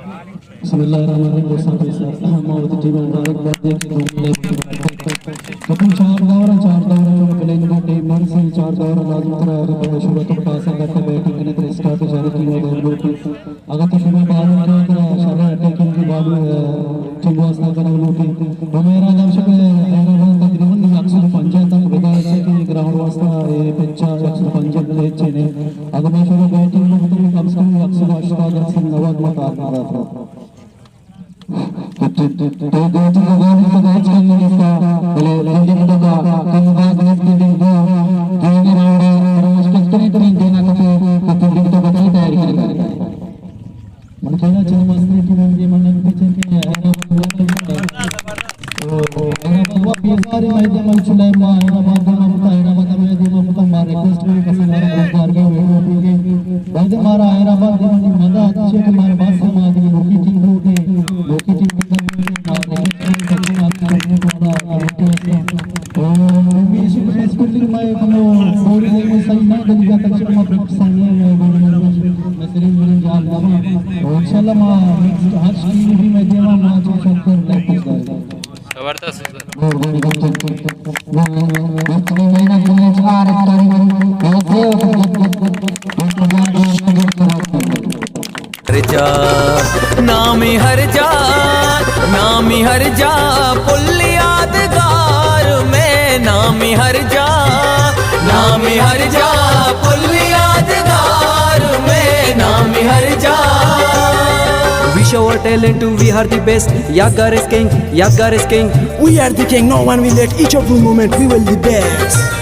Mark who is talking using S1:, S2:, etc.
S1: बिस्मिल्लाहिर्रहमानिर्रहीम मौत जीवन मुबारक बादे कपन चार दौर प्लेन में टीम मन से चार दौर लाजम तरह आगे बढ़े शुरू तो पास करके बैटिंग ने तो स्टार्ट जारी की है दौर की अगर तो शुरू बाल में तो शाला अटैकिंग की बाल टीम वास्ता करने वाली तो मेरा दर्शक हैदराबाद तकरीबन 105 तक विदाई से कि ग्राउंड वास्ता ये पिच्चा 105 ले चेने अगर मैं शुरू बैटिंग में तो कम से कम 180 से 90 मत आ रहा था तो दो लोगों ने मैच करने का बोले इंडियन का तीन बार मैच के दिन दो गेम राउंड स्ट्रक्चर तो नहीं देना तो तीन तो बताई तैयारी करेगा मन कहना चाहिए मस्ती की मन ये मन पीछे के हैदराबाद बेसारी मैदान में चुनाव में हैदराबाद में दिमाग में रिक्वेस्ट में पसंद आ रहा है के वीडियो के बाद हमारा हैदराबाद में मजा अच्छे के हमारे पास समाज की लोकी टीम होगी लोकी टीम मैं कनो पूरी में सही ना दिन का तक मैं प्रैक्टिस नहीं मैं सिर्फ मिलन जा रहा हूं इंशाल्लाह मैं हर टीम भी मैं देवा मैच शॉट कर प्रैक्टिस करेगा जबरदस्त
S2: नामी हर जा पुल यादगार में नामी हर जा पुल यादगार में नामी हर जा
S3: We show our talent to we are the best. Yagar is king, Yagar is king.
S4: We are the king, no one will let each of the moment we will the best.